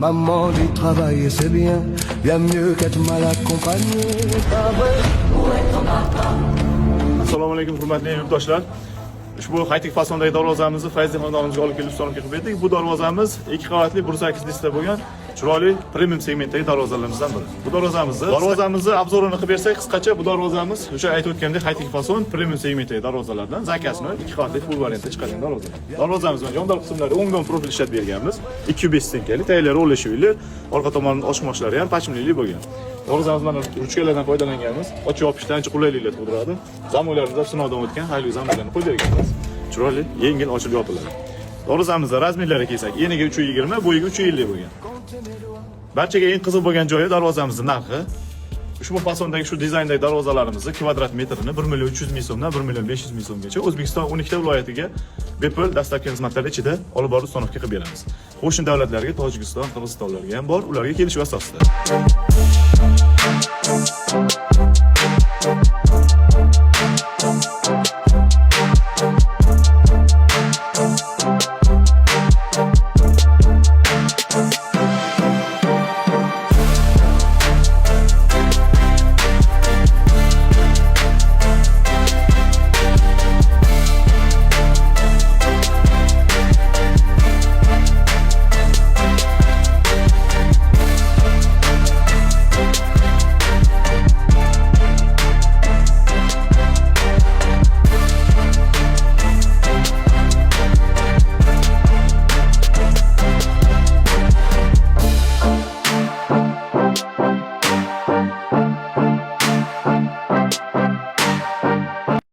Maman dit travailler c'est bien, bien mieux qu'être mal accompagné. Pas vrai pour être papa. Assalomu alaykum hurmatli yurtdoshlar. Ushbu high-tech fasondagi darvozamizni Fayzli xonadonimizga olib kelib ustonim qilib berdik. Bu darvozamiz 2 qavatli 1.8 disda bo'lgan chiroyli premium segmentdagi darvozalarimizdan biri. Bu darvozamizni obzorini qilib bersak, qisqacha bu darvozamiz o'sha aytib o'tgandek high-tech fason premium segmentdagi darvozalardan zakasini 2 qavatli full variantda chiqadigan darvoza. Darvozamizning yondor qismlari 10 don profil ishlatib berganmiz. 205 stenkali, taylari o'lashuvli, orqa tomoni ochmoqlari ham pachimlili bo'lgan. Darvozamiz mana ruchkalardan foydalanganmiz. Ochib yopishdan ancha qulayliklar tug'diradi. Zamonlarimiz sinovdan o'tgan hayli zamonlarni qo'yib berganmiz. Chiroyli, yengil ochib yopiladi. Darvozamizning razmerlariga kelsak, eniga 320, bo'yiga 350 bo'lgan. Barchaga eng qiziq bo'lgan joyi darvozamizning narxi. Ushbu fasondagi shu dizayndagi darvozalarimizni kvadrat metrini 1 million 300 ming so'mdan 1 million 500 ming so'mgacha O'zbekiston 12 ta viloyatiga bepul dastlabki xizmatlar ichida olib borib ustonovga qilib beramiz. Qo'shni davlatlarga, Tojikiston, Qirg'izistonlarga ham bor, ularga kelishuv asosida.